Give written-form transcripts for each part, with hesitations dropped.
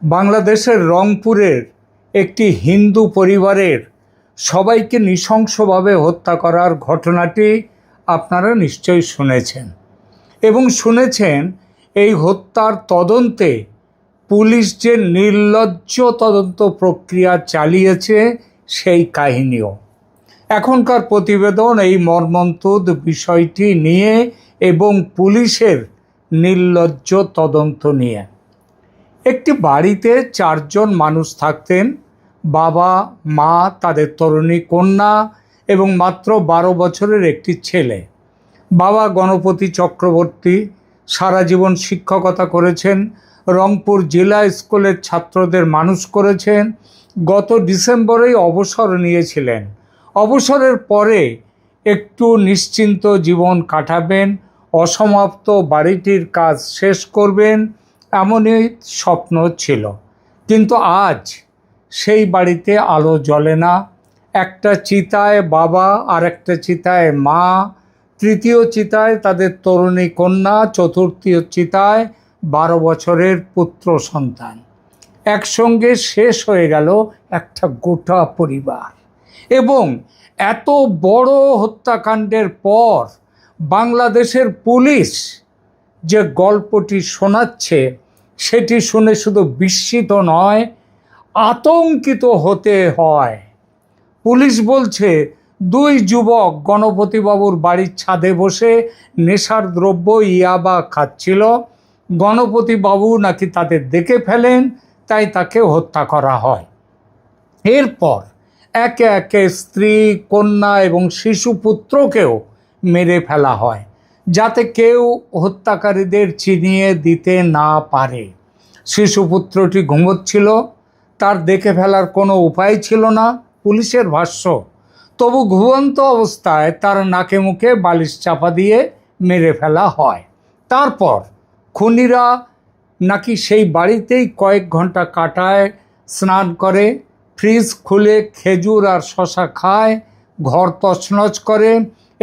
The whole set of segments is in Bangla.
বাংলাদেশের রংপুরের একটি হিন্দু পরিবারের সবাইকে নৃশংসভাবে হত্যা করার ঘটনাটি আপনারা নিশ্চয়ই শুনেছেন এবং শুনেছেন এই হত্যার তদন্তে পুলিশ যে নির্লজ্জ তদন্ত প্রক্রিয়া চালিয়েছে সেই কাহিনীও। এখনকার প্রতিবেদন এই মর্মন্তুদ বিষয়টি নিয়ে এবং পুলিশের নির্লজ্জ তদন্ত নিয়ে। একটি বাড়িতে 4 জন মানুষ থাকতেন, বাবা, মা, তাদের তরুণী কন্যা এবং মাত্র 12 বছরের একটি ছেলে। বাবা গণপতি চক্রবর্তী সারা জীবন শিক্ষকতা করেছেন, রংপুর জেলা স্কুলের ছাত্রদের মানুষ করেছেন। গত ডিসেম্বরেই অবসর নিয়েছিলেন। অবসরের পরে একটু নিশ্চিন্ত জীবন কাটাবেন, অসমাপ্ত বাড়িটির কাজ শেষ করবেন, এমনই স্বপ্ন ছিল। কিন্তু আজ সেই বাড়িতে আলো জ্বলে না। একটা চিতায় বাবা, আর একটা চিতায় মা, তৃতীয় চিতায় তাদের তরুণী কন্যা, চতুর্থ চিতায় 12 বছরের পুত্র সন্তান। একসঙ্গে শেষ হয়ে গেল একটা গোটা পরিবার। এবং এত বড় হত্যাকাণ্ডের পর বাংলাদেশের পুলিশ যে গল্পটি শোনাচ্ছে সেটি শুনে শুধু বিস্মিত নয়, আতঙ্কিত হতে হয়। পুলিশ বলছে 2 যুবক গণপতিবাবুর বাড়ির ছাদে বসে নেশার দ্রব্য ইয়াবা খাচ্ছিল। গণপতিবাবু নাকি তাদের দেখে ফেলেন, তাই তাকে হত্যা করা হয়। এরপর একে একে স্ত্রী, কন্যা এবং শিশুপুত্রকেও মেরে ফেলা হয়, যাতে কেউ হত্যাকারীদের চিনিয়ে দিতে না পারে। শিশুপুত্রটি ঘুমোচ্ছিল, তার দেখে ফেলার কোনো উপায় ছিল না, পুলিশের ভাষ্য। তবু ঘুমন্ত অবস্থায় তার নাকে মুখে বালিশ চাপা দিয়ে মেরে ফেলা হয়। তারপর খুনিরা নাকি সেই বাড়িতেই কয়েক ঘন্টা কাটায়, স্নান করে, ফ্রিজ খুলে খেজুর আর শশা খায়, ঘর তছনছ করে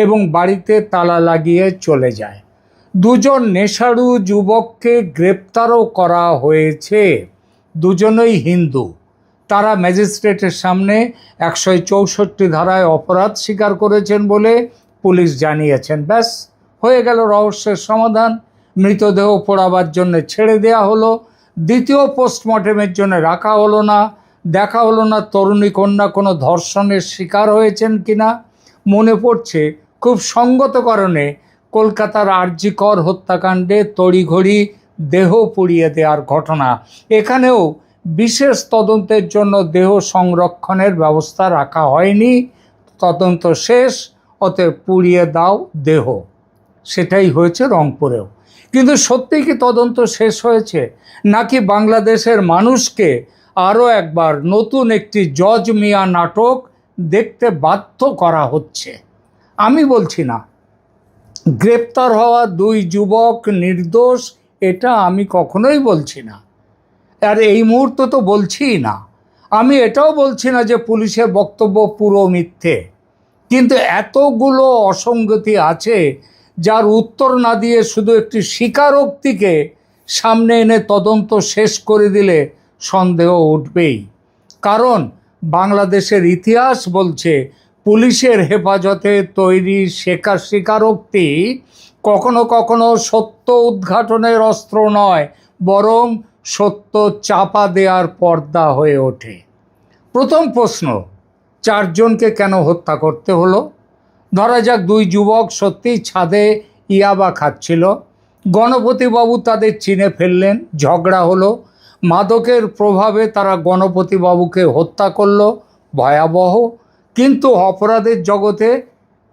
এবং বাড়িতে তালা লাগিয়ে চলে যায়। 2 জন নেশাড়ু যুবককে গ্রেপ্তারও করা হয়েছে। দুজনেই হিন্দু। তারা ম্যাজিস্ট্রেটের সামনে 164 ধারায় অপরাধ স্বীকার করেছেন বলে পুলিশ জানিয়েছেন। ব্যাস, হয়ে গেল রহস্যের সমাধান। মৃতদেহ পোড়াবার জন্য ছেড়ে দেয়া হলো, দ্বিতীয় পোস্টমর্টেমের জন্য রাখা হলো না। দেখা হলো না তরুণী কন্যা কোনো ধর্ষণের শিকার হয়েছেন কিনা। মনে পড়ছে খুব সঙ্গত কারণে কলকাতার আরজি কর হত্যাকাণ্ডে তড়িঘড়ি দেহ পুড়িয়ে দেওয়ার ঘটনা। এখানেও বিশেষ তদন্তের জন্য দেহ সংরক্ষণের ব্যবস্থা রাখা হয়নি। তদন্ত শেষ, অতএব পুড়িয়ে দাও দেহ। সেটাই হয়েছে রংপুরেও। কিন্তু সত্যিই কি তদন্ত শেষ হয়েছে, নাকি বাংলাদেশের মানুষকে আরও একবার নতুন একটি জজ মিয়া নাটক দেখতে বাধ্য করা হচ্ছে? আমি বলছি না গ্রেপ্তার হওয়া 2 যুবক নির্দোষ, এটা আমি কখনোই বলছি না, আর এই মুহূর্তে তো বলছিই না। আমি এটাও বলছি না যে পুলিশের বক্তব্য পুরো মিথ্যে। কিন্তু এতগুলো অসঙ্গতি আছে যার উত্তর না দিয়ে শুধু একটি স্বীকারোক্তিকে সামনে এনে তদন্ত শেষ করে দিলে সন্দেহ উঠবেই। কারণ বাংলাদেশের ইতিহাস বলছে পুলিশের হেফাজতে তৈরি স্বীকারোক্তি কখনো কখনো সত্য উদ্ঘাটনের অস্ত্র নয়, বরং সত্য চাপা দেওয়ার পর্দা হয়ে ওঠে। প্রথম প্রশ্ন, 4 জনকে কেন হত্যা করতে হলো? ধরা যাক 2 যুবক সত্যিই ছাদে ইয়াবা খাচ্ছিল। গণপতিবাবু তাদের চিনে ফেললেন, ঝগড়া হলো, মাদকের প্রভাবে তারা গণপতিবাবুকে হত্যা করলো। ভয়াবহ, কিন্তু অপরাধের জগতে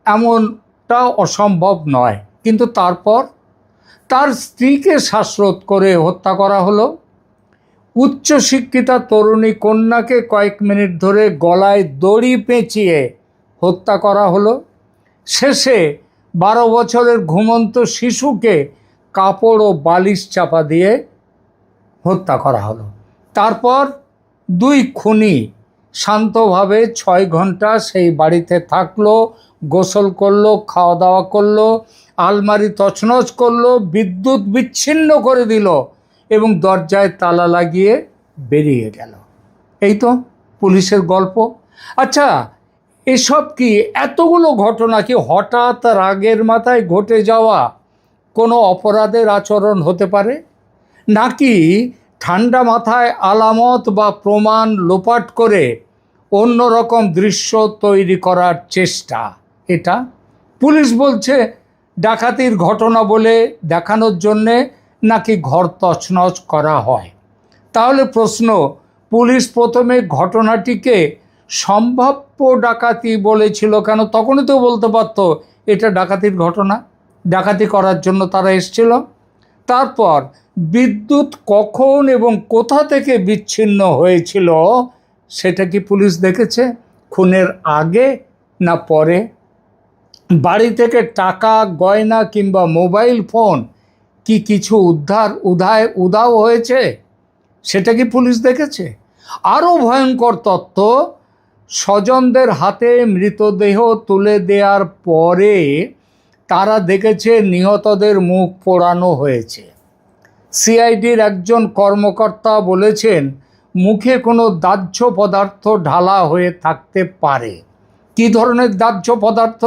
এমনটা অসম্ভব নয়। কিন্তু তারপর তার স্ত্রীকে শ্বাসরোধ করে হত্যা করা হলো। উচ্চশিক্ষিতা তরুণী কন্যাকে কয়েক মিনিট ধরে গলায় দড়ি পেঁচিয়ে হত্যা করা হলো। শেষে 12 বছরের ঘুমন্ত শিশুকে কাপড় ও বালিশ চাপা দিয়ে হত্যা করা হলো। তারপর 2 খুনি শান্তভাবে 6 ঘন্টা সেই বাড়িতে থাকলো, গোসল করলো, খাওয়া দাওয়া করলো, আলমারি তছনছ করলো, বিদ্যুৎ বিচ্ছিন্ন করে দিল এবং দরজায় তালা লাগিয়ে বেরিয়ে গেল। এই তো পুলিশের গল্প। আচ্ছা, এসব কি এতগুলো ঘটনা কি হঠাৎ রাগের মাথায় ঘটে যাওয়া কোনো অপরাধের আচরণ হতে পারে, নাকি ঠান্ডা মাথায় আলামত বা প্রমাণ লোপাট করে অন্যরকম দৃশ্য তৈরি করার চেষ্টা? এটা পুলিশ বলছে ডাকাতির ঘটনা বলে দেখানোর জন্যে নাকি ঘর তছনছ করা হয়? তাহলে প্রশ্ন, পুলিশ প্রথমে ঘটনাটিকে সম্ভাব্য ডাকাতি বলেছিল কেন? তখনই তো বলতে পারত এটা ডাকাতির ঘটনা, ডাকাতি করার জন্য তারা এসেছিল। তারপর বিদ্যুৎ কখন এবং কোথা থেকে বিচ্ছিন্ন হয়েছিল সেটা কি পুলিশ দেখেছে? খুনের আগে না পরে? বাড়ি থেকে টাকা, গয়না কিংবা মোবাইল ফোন কি কিছু উধাও হয়েছে সেটা কি পুলিশ দেখেছে? আরও ভয়ঙ্কর তথ্য, স্বজনদের হাতে মৃতদেহ তুলে দেওয়ার পরে তারা দেখেছে নিহতদের মুখ পোড়ানো হয়েছে। সিআইডির একজন কর্মকর্তা বলেছেন মুখে কোনো দাহ্য পদার্থ ঢালা হয়ে থাকতে পারে। কী ধরনের দাহ্য পদার্থ?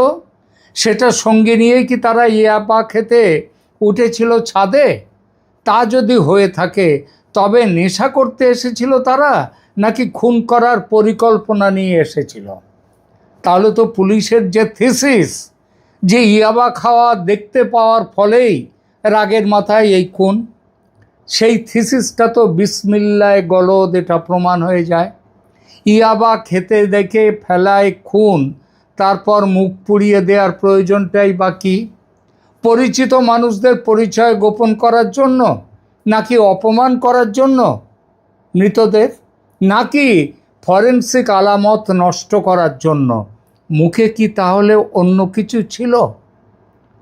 সেটা সঙ্গে নিয়েই কি তারা ইয়াবা খেতে উঠেছিল ছাদে? তা যদি হয়ে থাকে তবে নেশা করতে এসেছিল তারা, নাকি খুন করার পরিকল্পনা নিয়ে এসেছিল? তাহলে তো পুলিশের যে থিসিস যে ইয়াবা খাওয়া দেখতে পাওয়ার ফলেই রাগের মাথায় এই খুন, সেই থিসিসটা তো বিসমিল্লায় গলদ এটা প্রমাণ হয়ে যায়। ইয়াবা খেতে দেখে ফেলায় খুন, তারপর মুখ পুড়িয়ে দেওয়ার প্রয়োজনটাই বা কি? পরিচিত মানুষদের পরিচয় গোপন করার জন্য, নাকি অপমান করার জন্য মৃতদের, নাকি ফরেনসিক আলামত নষ্ট করার জন্য? মুখে কি তাহলে অন্য কিছু ছিল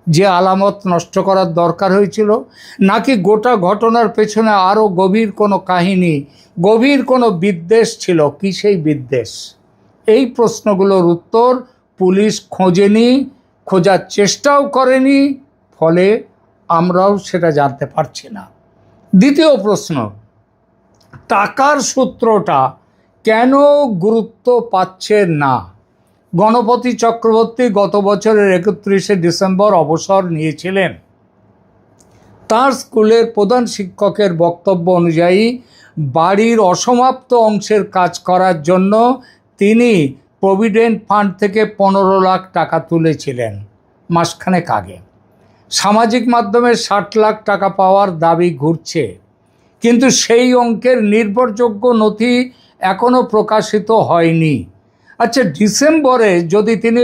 যে আলামত নষ্ট করার দরকার হয়েছিল, নাকি গোটা ঘটনার পেছনে আরও গভীর কোনো কাহিনী, গভীর কোনো বিদ্বেষ ছিল? কি সেই বিদ্বেষ? এই প্রশ্নগুলোর উত্তর পুলিশ খোঁজেনি, খোঁজার চেষ্টাও করেনি, ফলে আমরাও সেটা জানতে পারছি না। দ্বিতীয় প্রশ্ন, টাকার সূত্রটা কেন গুরুত্ব পাচ্ছে না? গণপতি চক্রবর্তী গত বছরের 31শে ডিসেম্বর অবসর নিয়েছিলেন। তার স্কুলের প্রধান শিক্ষকের বক্তব্য অনুযায়ী বাড়ির অসমাপ্ত অংশের কাজ করার জন্য তিনি প্রভিডেন্ট ফান্ড থেকে 15 লাখ টাকা তুলেছিলেন মাসখানেক আগে। সামাজিক মাধ্যমে 60 লাখ টাকা পাওয়ার দাবি ঘুরছে, কিন্তু সেই অঙ্কের নির্ভরযোগ্য নথি এখনও প্রকাশিত হয়নি। আচ্ছা, ডিসেম্বরে যদি তিনি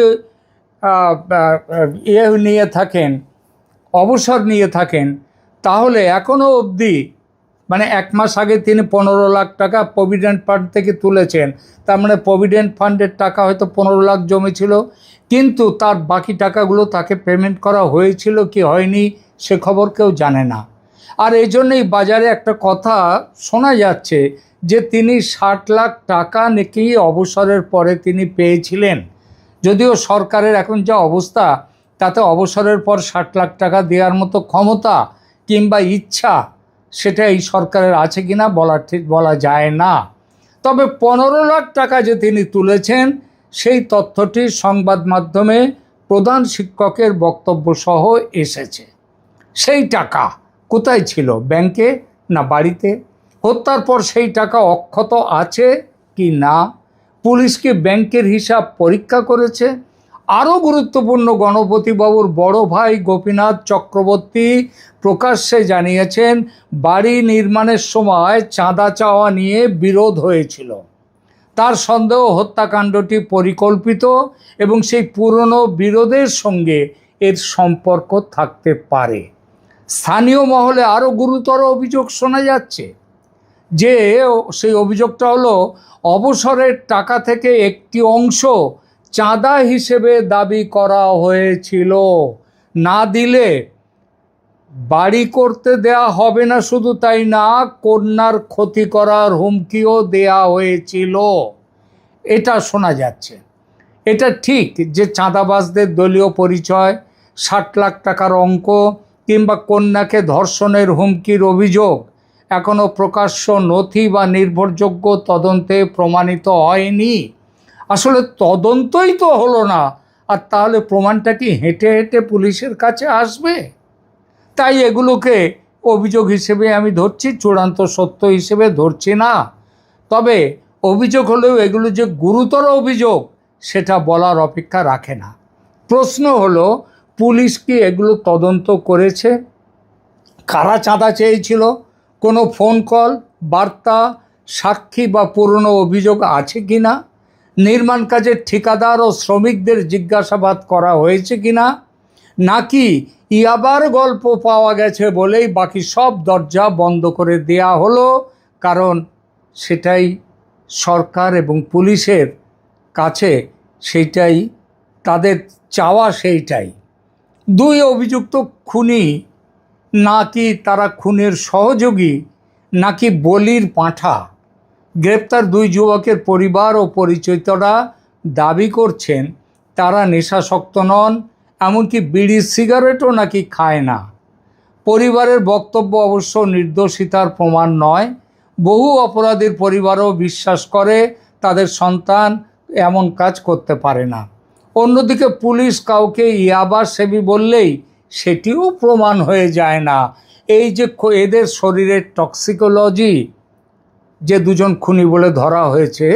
অবসর নিয়ে থাকেন, তাহলে এখনও অবধি মানে 1 মাস আগে তিনি 15 লাখ টাকা প্রভিডেন্ট ফান্ড থেকে তুলেছেন। তার মানে প্রভিডেন্ট ফান্ডের টাকা হয়তো 15 লাখ জমেছিল, কিন্তু তার বাকি টাকাগুলো তাকে পেমেন্ট করা হয়েছিল কি হয়নি সে খবর কেউ জানে না। আর এই জন্যই বাজারে একটা কথা শোনা যাচ্ছে যে তিনি 60 লাখ টাকা নাকি অবসরের পরে তিনি পেয়েছিলেন। যদিও সরকারের এখন যা অবস্থা, তাতে অবসরের পর 60 লাখ টাকা দেওয়ার মতো ক্ষমতা কিংবা ইচ্ছা সেটা এই সরকারের আছে কিনা বলা যায় না। তবে 15 লাখ টাকা যে তিনি তুলেছেন সেই তথ্যটি সংবাদ মাধ্যমে প্রধান শিক্ষকের বক্তব্য সহ এসেছে। সেই টাকা কোথায় ছিল? ব্যাংকে না বাড়িতে? হত্যার পর সেই টাকা অক্ষত আছে কি না? পুলিশ কি ব্যাংকের হিসাব পরীক্ষা করেছে? আরও গুরুত্বপূর্ণ, গণপতিবাবুর বড় ভাই গোপীনাথ চক্রবর্তী প্রকাশ্যে জানিয়েছেন বাড়ি নির্মাণের সময় চাঁদা চাওয়া নিয়ে বিরোধ হয়েছিল। তার সন্দেহ হত্যাকাণ্ডটি পরিকল্পিত এবং সেই পুরনো বিরোধের সঙ্গে এর সম্পর্ক থাকতে পারে। স্থানীয় মহলে আরও গুরুতর অভিযোগ শোনা যাচ্ছে, যে সেই অভিযোগটা হলো অবসরের টাকা থেকে একটি অংশ চাঁদা হিসেবে দাবি করা হয়েছিল। না দিলে বাড়ি করতে দেয়া হবে না, শুধু তাই না, কন্যার ক্ষতি করার হুমকিও দেয়া হয়েছিল। এটা শোনা যাচ্ছে। এটা ঠিক যে চাঁদাবাজদের দলীয় পরিচয়, 60 লাখ টাকার অঙ্ক কিংবা কন্যাকে ধর্ষণের হুমকির অভিযোগ, এখনও প্রকাশ্য নথি বা নির্ভরযোগ্য তদন্তে প্রমাণিত হয়নি। আসলে তদন্তই তো হলো না, আর তাহলে প্রমাণটা কি হেঁটে হেঁটে পুলিশের কাছে আসবে? তাই এগুলোকে অভিযোগ হিসেবে আমি ধরছি, চূড়ান্ত সত্য হিসেবে ধরছি না। তবে অভিযোগ হলেও এগুলো যে গুরুতর অভিযোগ সেটা বলার অপেক্ষা রাখে না। প্রশ্ন হলো, পুলিশ কি এগুলো তদন্ত করেছে? কারা চাঁদা চেয়েছিল? কোনো ফোন কল, বার্তা, সাক্ষী বা পুরনো অভিযোগ আছে কি না? নির্মাণ কাজের ঠিকাদার ও শ্রমিকদের জিজ্ঞাসাবাদ করা হয়েছে কি না? নাকি ইয়াবার গল্প পাওয়া গেছে বলেই বাকি সব দরজা বন্ধ করে দেয়া হলো? কারণ সেটাই সরকার এবং পুলিশের কাছে, সেইটাই তাদের চাওয়া, সেইটাই। দুই অভিযুক্ত খুনি নাকি তারা খুনের সহযোগী, নাকি বলির পাঁঠা? গ্রেপ্তার দুই যুবকের পরিবার ও পরিচিতরা দাবি করছেন তারা নেশাসক্ত নন, এমনকি বিড়ি সিগারেটও নাকি খায় না। পরিবারের বক্তব্য অবশ্য নির্দোষিতার প্রমাণ নয়। বহু অপরাধীর পরিবারও বিশ্বাস করে তাদের সন্তান এমন কাজ করতে পারে না। অন্যদিকে পুলিশ কাউকে ইয়াবা সেবী বললেই সেটিও প্রমাণ হয়ে যায় না। এই যে এদের শরীরের টক্সিকোলজি, যে দুজন খুনি বলে ধরা হয়েছে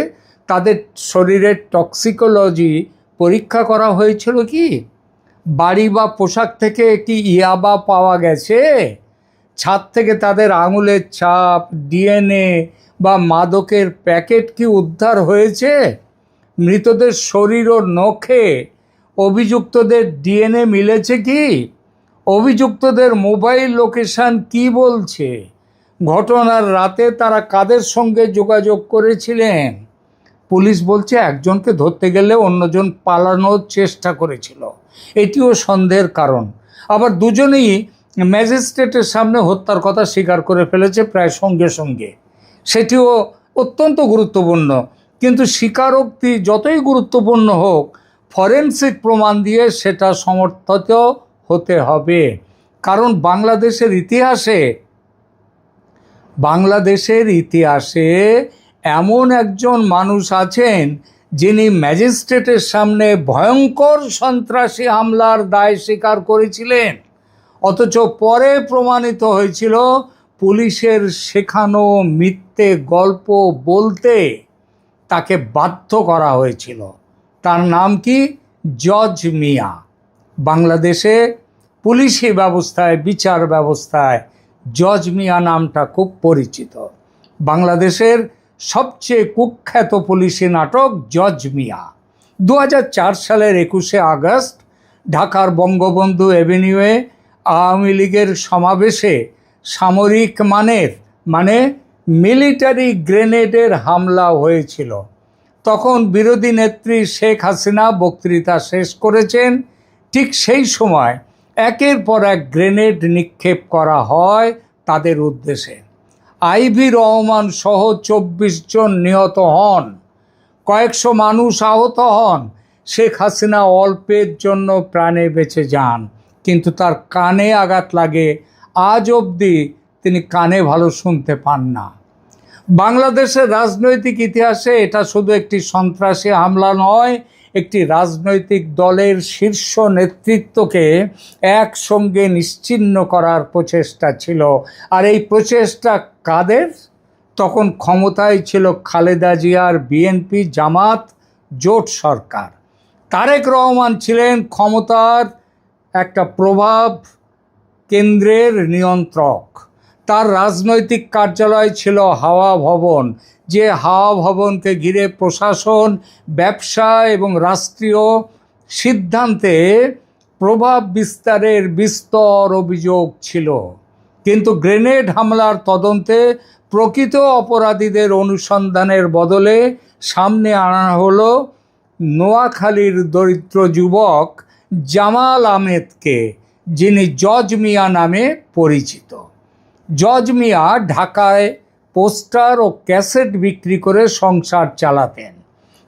তাদের শরীরের টক্সিকোলজি পরীক্ষা করা হয়েছিল কি? বাড়ি বা পোশাক থেকে কি ইয়াবা পাওয়া গেছে? ছাদ থেকে তাদের আঙুলের ছাপ, ডিএনএ বা মাদকের প্যাকেট কি উদ্ধার হয়েছে? মৃতদের শরীর ও নখে অভিযুক্তদের ডিএনএ মিলেছে কি? অভিযুক্তদের মোবাইল লোকেশন কি বলছে? ঘটনার রাতে তারা কাদের সঙ্গে যোগাযোগ করেছিলেন? পুলিশ বলছে একজনকে ধরতে গেলে অন্যজন পালানোর চেষ্টা করেছিল, এটিও সন্দেহের কারণ। আবার দুজনেই ম্যাজিস্ট্রেটের সামনে হত্যার কথা স্বীকার করে ফেলেছে প্রায় সঙ্গে সঙ্গে, সেটিও অত্যন্ত গুরুত্বপূর্ণ। কিন্তু স্বীকারোক্তি যতই গুরুত্বপূর্ণ হোক, ফরেনসিক প্রমাণ দিয়ে সেটা সমর্থিত হতে হবে। কারণ বাংলাদেশের ইতিহাসে এমন একজন মানুষ আছেন যিনি ম্যাজিস্ট্রেটের সামনে ভয়ঙ্কর সন্ত্রাসী হামলার দায় স্বীকার করেছিলেন, অথচ পরে প্রমাণিত হয়েছিল পুলিশের শেখানো মিথ্যে গল্প বলতে তাকে বাধ্য করা হয়েছিল। তার নাম কি? জজ মিয়া। বাংলাদেশে পুলিশি ব্যবস্থায়, বিচার ব্যবস্থায় জজ মিয়া নামটা খুব পরিচিত। বাংলাদেশের সবচেয়ে কুখ্যাত পুলিশি নাটক জজ মিয়া। 2004 সালের 21শে আগস্ট ঢাকার বঙ্গবন্ধু এভিনিউয়ে আওয়ামী লীগের সমাবেশে সামরিক মানে মিলিটারি গ্রেনেডের হামলা হয়েছিল। তখন বিরোধী নেত্রী শেখ হাসিনা বক্তৃতা শেষ করেছেন। ঠিক সেই সময় একের পর এক গ্রেনেড নিক্ষেপ করা হয় তাদের উদ্দেশ্যে। আইভি রহমান সহ 24 জন নিহত হন, কয়েকশো মানুষ আহত হন। শেখ হাসিনা অল্পের জন্য প্রাণে বেঁচে যান, কিন্তু তার কানে আঘাত লাগে। আজ অবধি তিনি কানে ভালো শুনতে পান না। বাংলাদেশের রাজনৈতিক ইতিহাসে এটা শুধু একটি সন্ত্রাসী হামলা নয়, একটি রাজনৈতিক দলের শীর্ষ নেতৃত্বকে একসঙ্গে নিশ্চিহ্ন করার প্রচেষ্টা ছিল। আর এই প্রচেষ্টা কাদের? তখন ক্ষমতায় ছিল খালেদা জিয়ার বিএনপি জামাত জোট সরকার। তারেক রহমান ছিলেন ক্ষমতার একটা প্রভাব কেন্দ্রের নিয়ন্ত্রক। তার রাজনৈতিক কার্যালয় ছিল হাওয়া ভবন, যে হাওয়া ভবনকে ঘিরে প্রশাসন, ব্যবসা এবং রাষ্ট্রীয় সিদ্ধান্তে প্রভাব বিস্তারের বিস্তর অভিযোগ ছিল। কিন্তু গ্রেনেড হামলার তদন্তে প্রকৃত অপরাধীদের অনুসন্ধানের বদলে সামনে আনা হলো নোয়াখালীর দরিদ্র যুবক জামাল আহমেদকে, যিনি জজ মিয়া নামে পরিচিত। জজ মিয়া ঢাকায় পোস্টার ও ক্যাসেট বিক্রি করে সংসার চালাতেন।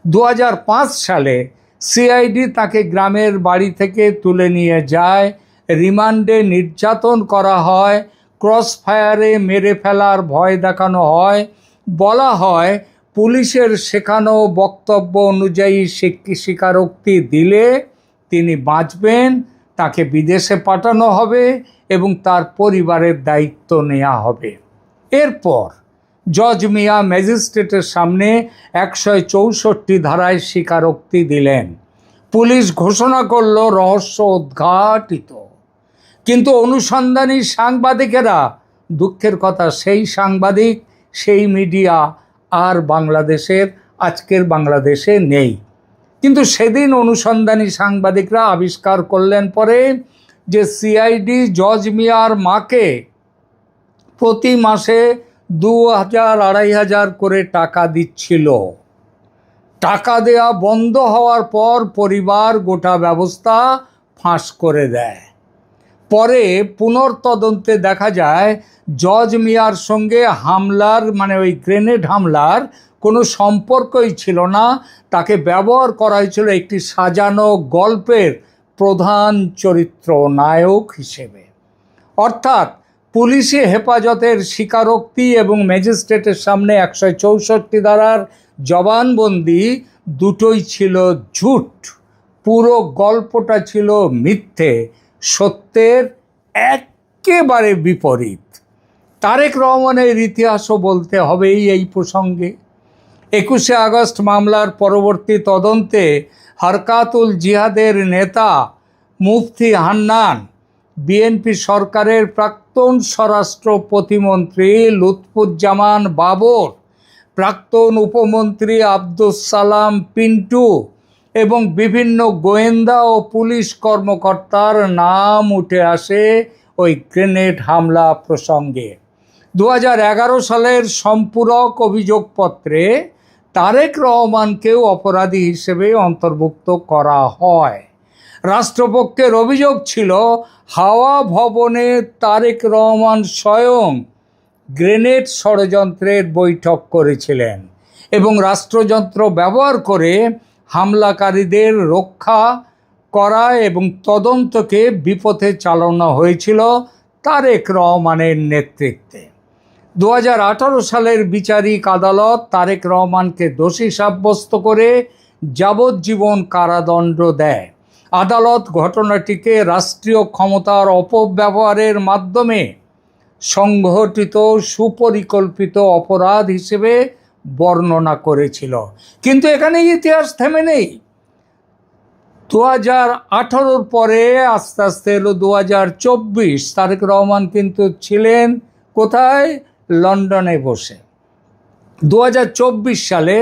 2005 সালে সিআইডি তাকে গ্রামের বাড়ি থেকে তুলে নিয়ে যায়। রিমান্ডে নির্যাতন করা হয়, ক্রস ফায়ারে মেরে ফেলার ভয় দেখানো হয়। বলা হয় পুলিশের শেখানো বক্তব্য অনুযায়ী স্বীকারোক্তি দিলে তিনি বাঁচবেন, তাকে বিদেশে পাঠানো হবে এবং তার পরিবারের দায়িত্ব নেওয়া হবে। এরপর জজ মিয়া ম্যাজিস্ট্রেটের সামনে 164 ধারায় স্বীকারোক্তি দিলেন। পুলিশ ঘোষণা করল রহস্য উদ্ঘাটিত। কিন্তু অনুসন্ধানী সাংবাদিকেরা, দুঃখের কথা সেই সাংবাদিক, সেই মিডিয়া আর আজকের বাংলাদেশে নেই। কিন্তু সেদিন অনুসন্ধানী সাংবাদিকরা আবিষ্কার করলেন পরে যে সিআইডি জজ মিয়ার মাকে প্রতি মাসে 2000-2500 করে টাকা দিচ্ছিল। টাকা দেয়া বন্ধ হওয়ার পর পরিবার গোটা ব্যবস্থা ফাঁস করে দেয়। পরে পুনর্তদন্তে দেখা যায় জজ মিয়ার সঙ্গে হামলার ওই গ্রেনেড হামলার কোনো সম্পর্কই ছিল না। তাকে ব্যবহার করা হয়েছিল একটি সাজানো গল্পের প্রধান চরিত্র নায়ক হিসেবে। অর্থাৎ পুলিশি হেফাজতের স্বীকারোক্তি এবং ম্যাজিস্ট্রেটের সামনে 164 ধারার জবানবন্দি দুটোই ছিল ঝুট। পুরো গল্পটা ছিল মিথ্যে, সত্যের একেবারে বিপরীত। তারেক রহমানের ইতিহাসও বলতে হবেই এই প্রসঙ্গে। 21শে আগস্ট মামলার পরবর্তী তদন্তে হরকাতুল জিহাদের নেতা মুফতি হান্নান, বিএনপি সরকারের প্রাক্তন স্বরাষ্ট্র প্রতিমন্ত্রী লুৎফুজ্জামান বাবর, প্রাক্তন উপমন্ত্রী আব্দুস সালাম পিন্টু এবং বিভিন্ন গোয়েন্দা ও পুলিশ কর্মকর্তার নাম উঠে আসে ওই গ্রেনেড হামলা প্রসঙ্গে। 2011 সালের সম্পূরক অভিযোগপত্রে তারেক রহমানকেও অপরাধী হিসেবে অন্তর্ভুক্ত করা হয়। রাষ্ট্রপক্ষের অভিযোগ ছিল হাওয়া ভবনে তারেক রহমান স্বয়ং গ্রেনেড ষড়যন্ত্রের বৈঠক করেছিলেন এবং রাষ্ট্রযন্ত্র ব্যবহার করে হামলাকারীদের রক্ষা করা এবং তদন্তকে বিপথে চালানো হয়েছিল তারেক রহমানের নেতৃত্বে। 2018 সালের বিচারিক আদালত তারেক রহমানকে দোষী সাব্যস্ত করে যাবজ্জীবন কারাদণ্ড দেয়। আদালত ঘটনাটিকে রাষ্ট্রীয় ক্ষমতার অপব্যবহারের মাধ্যমে সংঘটিত সুপরিকল্পিত অপরাধ হিসেবে বর্ণনা করেছিল। কিন্তু এখানে ইতিহাস থেমে নেই। 2018 পরে আস্তে আস্তে এলো 2024। তারেক রহমান কিন্তু ছিলেন কোথায়? লন্ডনে বসে। 2024 সালে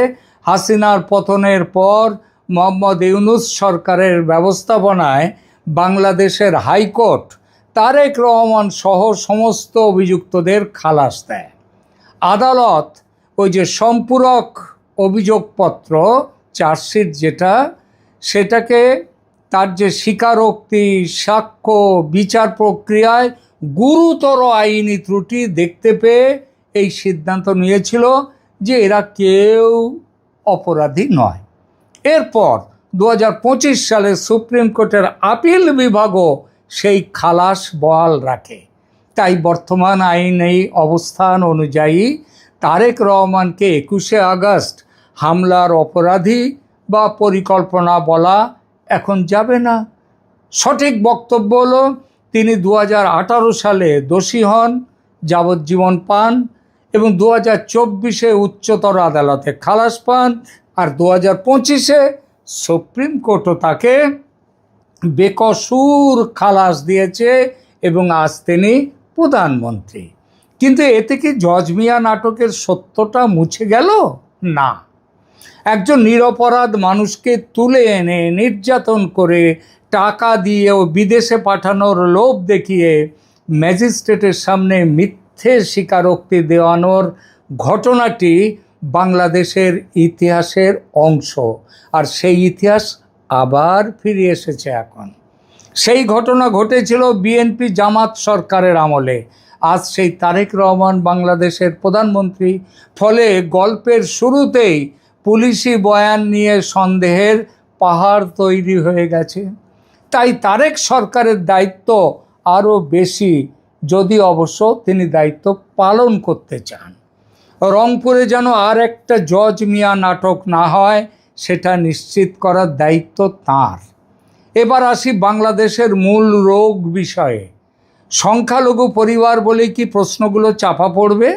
হাসিনার পতনের পর মোহাম্মদ ইউনূস সরকারের ব্যবস্থাপনায় বাংলাদেশের হাইকোর্ট তারেক রহমান সহ সমস্ত অভিযুক্তদের খালাস দেয়। আদালত ওই যে সম্পূরক অভিযোগপত্র চার্জশিট সেটাকে তার যে স্বীকারোক্তি, সাক্ষ্য, বিচার প্রক্রিয়ায় গুরুতর আইনি ত্রুটি দেখতে পেয়ে এই সিদ্ধান্ত নিয়েছিল যে এরা কেউ অপরাধী নয়। এরপর 2025 সালে সুপ্রিম কোর্টের আপিল বিভাগও সেই খালাস বহাল রাখে। তাই বর্তমান আইনি অবস্থান অনুযায়ী তারেক রহমানকে 21শে আগস্ট হামলার অপরাধী বা পরিকল্পনা বলা এখন যাবে না। সঠিক বক্তব্য হলো তিনি 2018 সালে দোষী হন, যাবজ্জীবন পান এবং 2024-এ উচ্চতর আদালতে খালাস পান, আর 2025-এ সুপ্রিম কোর্টও তাকে বেকসুর খালাস দিয়েছে এবং আজ তিনি প্রধানমন্ত্রী। কিন্তু এতে কি জজ মিয়া নাটকের সত্যটা মুছে গেল? না। একজন নিরপরাধ মানুষকে তুলে এনে নির্যাতন করে টাকা দিয়ে ও বিদেশে পাঠানোর লোভ দেখিয়ে ম্যাজিস্ট্রেটের সামনে মিথ্যে স্বীকারোক্তি দেওয়ানোর ঘটনাটি বাংলাদেশের ইতিহাসের অংশ, আর সেই ইতিহাস আবার ফিরে এসেছে এখন। সেই ঘটনা ঘটেছিল বিএনপি জামাত সরকারের আমলে। আজ সেই তারেক রহমান বাংলাদেশের প্রধানমন্ত্রী। ফলে গল্পের শুরুতেই পুলিশি বয়ান নিয়ে সন্দেহের পাহাড় তৈরি হয়ে গেছে। তাই তারেক সরকারের দায়িত্ব আরও বেশি যদি অবশ্য তিনি দায়িত্ব পালন করতে চান। রংপুরে যেন আর একটা জজ মিয়া নাটক না হয়, সেটা নিশ্চিত করার দায়িত্ব তাঁর। এবার আসি বাংলাদেশের মূল রোগ বিষয়ে। সংখ্যালঘু পরিবার বলে কি প্রশ্নগুলো চাপা পড়বে?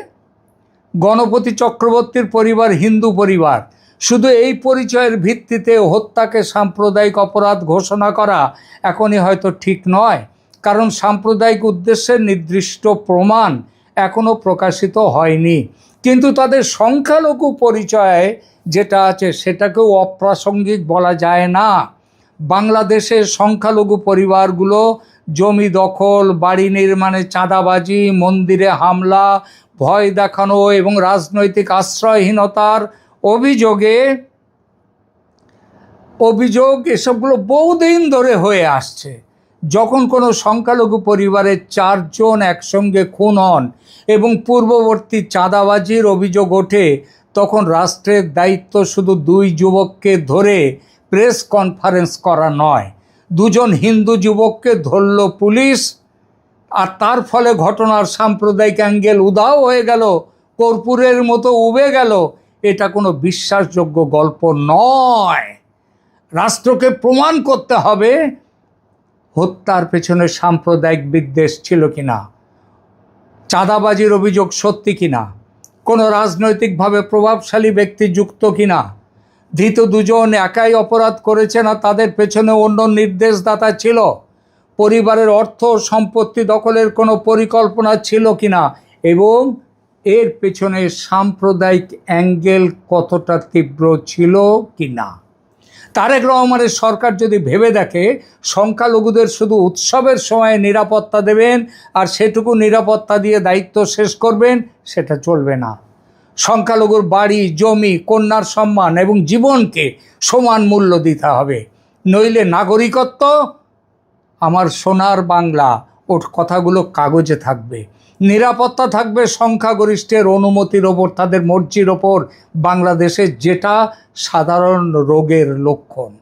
গণপতি চক্রবর্তীর পরিবার হিন্দু পরিবার, শুধু এই পরিচয়ের ভিত্তিতে হত্যাকে সাম্প্রদায়িক অপরাধ ঘোষণা করা এখনই হয়তো ঠিক নয়, কারণ সাম্প্রদায়িক উদ্দেশ্যের নির্দিষ্ট প্রমাণ এখনও প্রকাশিত হয়নি। কিন্তু তাদের সংখ্যালঘু পরিচয়ে যেটা আছে সেটাকেও অপ্রাসঙ্গিক বলা যায় না। বাংলাদেশের সংখ্যালঘু পরিবারগুলো জমি দখল, বাড়ি নির্মাণে চাঁদাবাজি, মন্দিরে হামলা, ভয় দেখানো এবং রাজনৈতিক আশ্রয়হীনতার অভিযোগ এসবগুলো বহুদিন ধরে হয়ে আসছে। যখন কোনো সংখ্যালঘু পরিবারের 4 জন একসঙ্গে খুন হন এবং পূর্ববর্তী চাঁদাবাজির অভিযোগ ওঠে, তখন রাষ্ট্রের দায়িত্ব শুধু 2 যুবককে ধরে প্রেস কনফারেন্স করা নয়। 2 জন হিন্দু যুবককে ধরল পুলিশ, আর তার ফলে ঘটনার সাম্প্রদায়িক অ্যাঙ্গেল উধাও হয়ে গেল, কর্পূরের মতো উবে গেল। এটা কোনো বিশ্বাসযোগ্য গল্প নয়। রাষ্ট্রকে প্রমাণ করতে হবে হত্যার পেছনে সাম্প্রদায়িক বিদ্বেষ ছিল কিনা, চাঁদাবাজির অভিযোগ সত্যি কিনা, কোনো রাজনৈতিকভাবে প্রভাবশালী ব্যক্তি যুক্ত কিনা, ধৃত 2 জন একাই অপরাধ করেছে না তাদের পেছনে অন্য নির্দেশদাতা ছিল, পরিবারের অর্থ সম্পত্তি দখলের কোনো পরিকল্পনা ছিল কিনা, এবং এর পেছনে সাম্প্রদায়িক অ্যাঙ্গেল কতটা তীব্র ছিল কিনা। তারেক রহমানের সরকার যদি ভেবে দেখে সংখ্যালঘুদের শুধু উৎসবের সময় নিরাপত্তা দেবেন আর সেটুকু নিরাপত্তা দিয়ে দায়িত্ব শেষ করবেন, সেটা চলবে না। সংখ্যালঘুর বাড়ি, জমি, কন্যার সম্মান এবং জীবনকে সমান মূল্য দিতে হবে, নইলে নাগরিকত্ব, আমার সোনার বাংলা, ওর কথাগুলো কাগজে থাকবে, নিরাপত্তা থাকবে সংখ্যাগরিষ্ঠের অনুমতির ওপর, তাদের মর্জির ওপর, বাংলাদেশে যেটা সাধারণ রোগের লক্ষণ।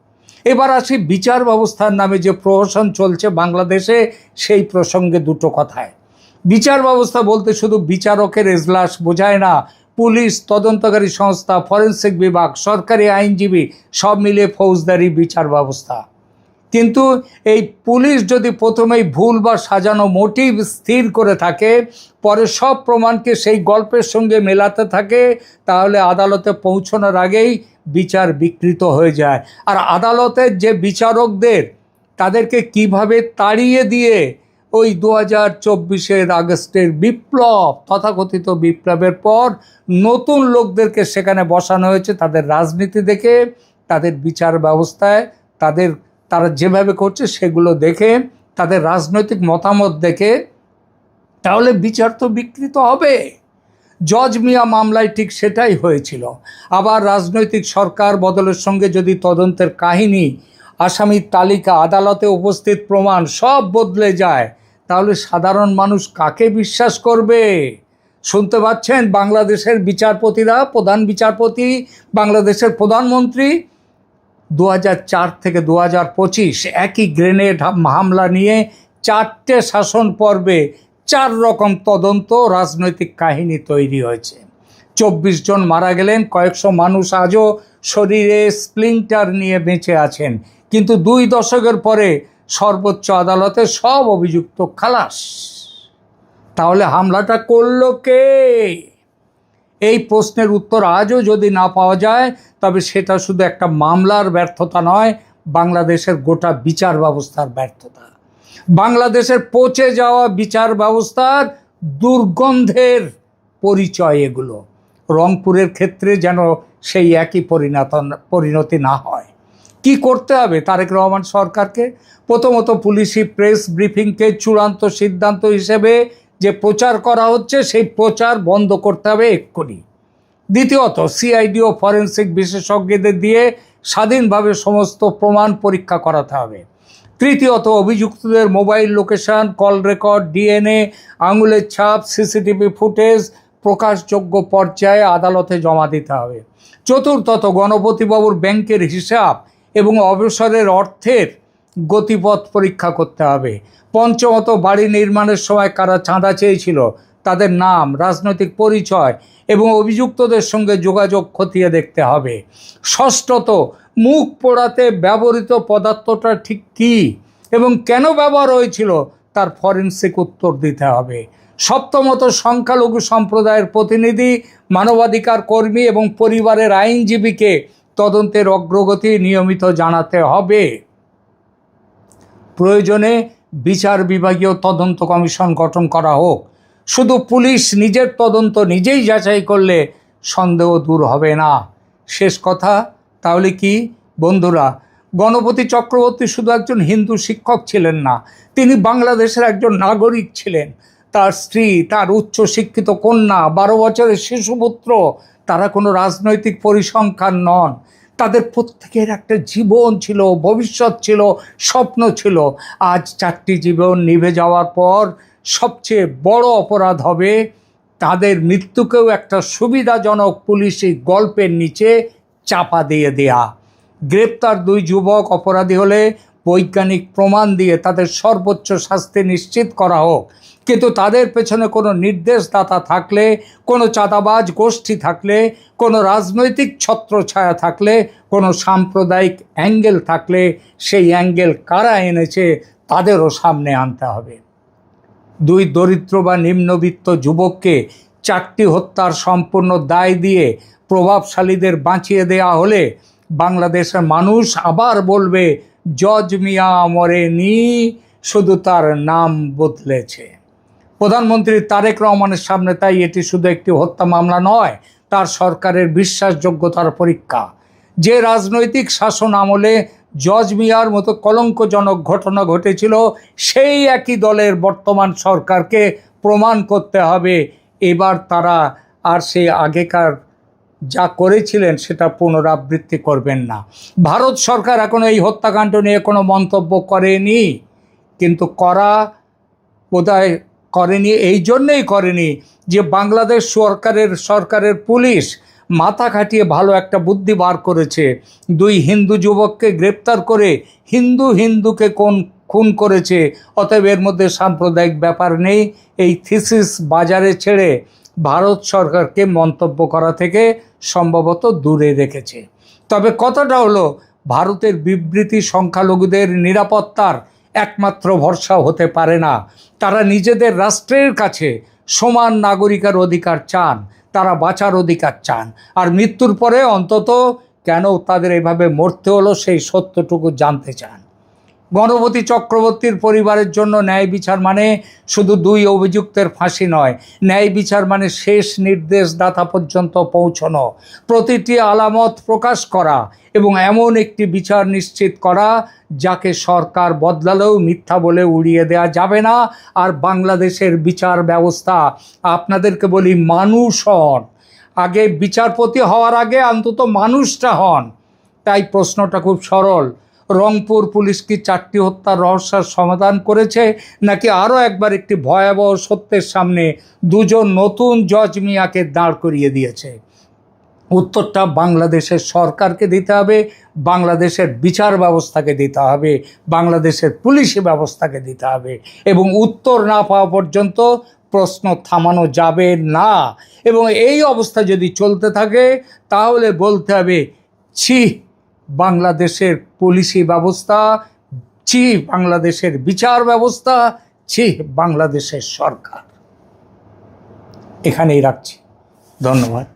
এবার আসি বিচার ব্যবস্থার নামে যে প্রহসন চলছে বাংলাদেশে, সেই প্রসঙ্গে 2টো কথায়। বিচার ব্যবস্থা বলতে শুধু বিচারকের এজলাস বোঝায় না, পুলিশ, তদন্তকারী সংস্থা, ফরেনসিক বিভাগ, সরকারি আইনজীবী সব মিলিয়ে ফৌজদারি বিচার ব্যবস্থা। কিন্তু এই পুলিশ যদি প্রথমেই ভুল বা সাজানো মোটিভ স্থির করে থাকে, পরে সব প্রমাণকে সেই গল্পের সঙ্গে মেলাতে থাকে, তাহলে আদালতে পৌঁছানোর আগেই বিচার বিকৃত হয়ে যায়। আর আদালতের যে বিচারকদের, তাদেরকে কিভাবে তাড়িয়ে দিয়ে ওই 2024 আগস্টের বিপ্লব, তথাকথিত বিপ্লবের পর নতুন লোকদেরকে সেখানে বসানো হয়েছে, তাদের রাজনীতি দেখে, তাদের বিচার ব্যবস্থায় তারা যেভাবে করছে সেগুলো দেখে, তাদের রাজনৈতিক মতামত দেখে, তাহলে বিচার তো বিকৃত হবে। জজ মিয়া মামলায় ঠিক সেটাই হয়েছিল। আবার রাজনৈতিক সরকার বদলের সঙ্গে যদি তদন্তের কাহিনী, আসামির তালিকা, আদালতে উপস্থিত প্রমাণ সব বদলে যায়, তাহলে সাধারণ মানুষ কাকে বিশ্বাস করবে? শুনতে পাচ্ছেন বাংলাদেশের বিচারপতিরা, প্রধান বিচারপতি, বাংলাদেশের প্রধানমন্ত্রী 2004 থেকে 2025 একই গ্রেনেড হামলা নিয়ে 4টে শাসন পর্বে 4 রকম তদন্ত, রাজনৈতিক কাহিনী তৈরি হয়েছে। 24 জন মারা গেলেন, কয়েকশো মানুষ আজও শরীরে স্প্লিন্টার নিয়ে বেঁচে আছেন। কিন্তু 2 দশকের পরে সর্বোচ্চ আদালতে সব অভিযুক্ত খালাস। তাহলে হামলাটা করলো কে? এই প্রশ্নের উত্তর আজও যদি না পাওয়া যায়, তবে সেটা শুধু একটা মামলার ব্যর্থতা নয়, বাংলাদেশের গোটা বিচার ব্যবস্থার ব্যর্থতা। বাংলাদেশের পচে যাওয়া বিচার ব্যবস্থার দুর্গন্ধের পরিচয় এগুলো। রংপুরের ক্ষেত্রে যেন সেই একই পরিণতি না হয়। কি করতে হবে তারেক রহমান সরকারকে? প্রথমত পুলিশি প্রেস ব্রিফিংকে চূড়ান্ত সিদ্ধান্ত হিসেবে যে প্রচার করা হচ্ছে, সেই প্রচার বন্ধ করতে হবে এক্ষুনি। দ্বিতীয়ত সিআইডি ও ফরেনসিক বিশেষজ্ঞদের দিয়ে স্বাধীনভাবে সমস্ত প্রমাণ পরীক্ষা করাতে হবে। তৃতীয়ত অভিযুক্তদের mobile location, call record, DNA, আঙুলের ছাপ, সিসিটিভি ফুটেজ প্রকাশযোগ্য পর্যায়ে আদালতে জমা দিতে হবে। চতুর্থত গণপতিবাবুর ব্যাংকের হিসাব এবং অবসরের অর্থের গতিপথ পরীক্ষা করতে হবে। পঞ্চমত, বাড়ি নির্মাণের সময় কারা চাঁদা চেয়েছিল তাদের নাম, রাজনৈতিক পরিচয় এবং অভিযুক্তদের সঙ্গে যোগাযোগ খতিয়ে দেখতে হবে। ষষ্ঠত, মুখ পোড়াতে ব্যবহৃত পদার্থটা ঠিক কী এবং কেন ব্যবহার হয়েছিল তার ফরেনসিক উত্তর দিতে হবে। সপ্তমত, সংখ্যালঘু সম্প্রদায়ের প্রতিনিধি, মানবাধিকার কর্মী এবং পরিবারের আইনজীবীকে তদন্তের অগ্রগতি নিয়মিত জানাতে হবে। প্রয়োজনে বিচার বিভাগীয় তদন্ত কমিশন গঠন করা হোক। শুধু পুলিশ নিজের তদন্ত নিজেই যাচাই করলে সন্দেহ দূর হবে না। শেষ কথা তাহলে কি বন্ধুরা, গণপতি চক্রবর্তী শুধু একজন হিন্দু শিক্ষক ছিলেন না, তিনি বাংলাদেশের একজন নাগরিক ছিলেন। তার স্ত্রী, তার উচ্চশিক্ষিত কন্যা, 12 বছরের শিশুপুত্র, তারা কোনো রাজনৈতিক পরিসংখ্যান নন। তাদের প্রত্যেকের একটা জীবন ছিল, ভবিষ্যৎ ছিল, স্বপ্ন ছিল। আজ 4টি জীবন নিভে যাওয়ার পর সবচেয়ে বড় অপরাধ হবে তাদের মৃত্যুকেও একটা সুবিধাজনক পুলিশি গল্পের নিচে চাপা দিয়ে দেয়া। গ্রেপ্তার 2 যুবক অপরাধী হলে বৈজ্ঞানিক প্রমাণ দিয়ে তাদের সর্বোচ্চ শাস্তি নিশ্চিত করা হোক। কিন্তু তাদের পেছনে কোনো নির্দেশদাতা থাকলে, কোনো চাঁদাবাজ গোষ্ঠী থাকলে, কোনো রাজনৈতিক ছত্রছায়া থাকলে, কোনো সাম্প্রদায়িক অ্যাঙ্গেল থাকলে, সেই অ্যাঙ্গেল কারা এনেছে তাদেরও সামনে আনতে হবে। 2 দরিদ্র বা নিম্নবিত্ত যুবককে 4টি হত্যার সম্পূর্ণ দায় দিয়ে প্রভাবশালীদের বাঁচিয়ে দেয়া হলে বাংলাদেশের মানুষ আবার বলবে, জজ মিয়া মরেনি, শুধু তার নাম বদলেছে। প্রধানমন্ত্রী তারেক রহমানের সামনে তাই এটি শুধু একটি হত্যা মামলা নয়, তার সরকারের বিশ্বাসযোগ্যতার পরীক্ষা। যে রাজনৈতিক শাসন আমলে জজ মিয়ার মতো কলঙ্কজনক ঘটনা ঘটেছিল, সেই একই দলের বর্তমান সরকারকে প্রমাণ করতে হবে এবার তারা আর সেই আগেকার যা করেছিলেন সেটা পুনরাবৃত্তি করবেন না। ভারত সরকার এখনো এই হত্যাকাণ্ড নিয়ে কোনো মন্তব্য করেনি, কিন্তু বোধহয় করেনি এই জন্যেই করেনি যে বাংলাদেশ সরকারের পুলিশ মাথা খাটিয়ে ভালো একটা বুদ্ধি বার করেছে। 2 হিন্দু যুবককে গ্রেপ্তার করে হিন্দুকে খুন করেছে, অতএব এর মধ্যে সাম্প্রদায়িক ব্যাপার নেই। এই থিসিস বাজারে ছেড়ে ভারত সরকারকে মন্তব্য করা থেকে সম্ভবত দূরে রেখেছে। তবে কথাটা হলো, ভারতের বিবৃতি সংখ্যালঘুদের নিরাপত্তার একমাত্র ভরসা হতে পারে না। তারা নিজেদের রাষ্ট্রের কাছে সমান নাগরিকের অধিকার চান, তারা বাঁচার অধিকার চান, আর মৃত্যুর পরে অন্তত কেন তাদের এভাবে মরতে হলো সেই সত্যটুকু জানতে চান। গণপতি চক্রবর্তীর পরিবারের জন্য ন্যায় বিচার মানে শুধু 2 অভিযুক্তের ফাঁসি নয়, ন্যায় বিচার মানে শেষ নির্দেশদাতা পর্যন্ত পৌঁছানো, প্রতিটি আলামত প্রকাশ করা এবং এমন একটি বিচার নিশ্চিত করা যাকে সরকার বদলালেও মিথ্যা বলে উড়িয়ে দেওয়া যাবে না। আর বাংলাদেশের বিচার ব্যবস্থা, আপনাদেরকে বলি, মানুষ হন আগে, বিচারপতি হওয়ার আগে অন্তত মানুষটা হন। তাই প্রশ্নটা খুব সরল, রংপুর পুলিশ কি 4টি হত্যার রহস্যের সমাধান করেছে, নাকি আরও একবার একটি ভয়াবহ সত্যের সামনে 2 নতুন জজ মিয়াকে দাঁড় করিয়ে দিয়েছে? উত্তরটা বাংলাদেশের সরকারকে দিতে হবে, বাংলাদেশের বিচার ব্যবস্থাকে দিতে হবে, বাংলাদেশের পুলিশি ব্যবস্থাকে দিতে হবে। এবং উত্তর না পাওয়া পর্যন্ত প্রশ্ন থামানো যাবে না। এবং এই অবস্থা যদি চলতে থাকে তাহলে বলতে হবে, ছি বাংলাদেশের পুলিশি ব্যবস্থা, ছি বাংলাদেশের বিচার ব্যবস্থা, ছি বাংলাদেশের সরকার। এখানেই রাখছি, ধন্যবাদ।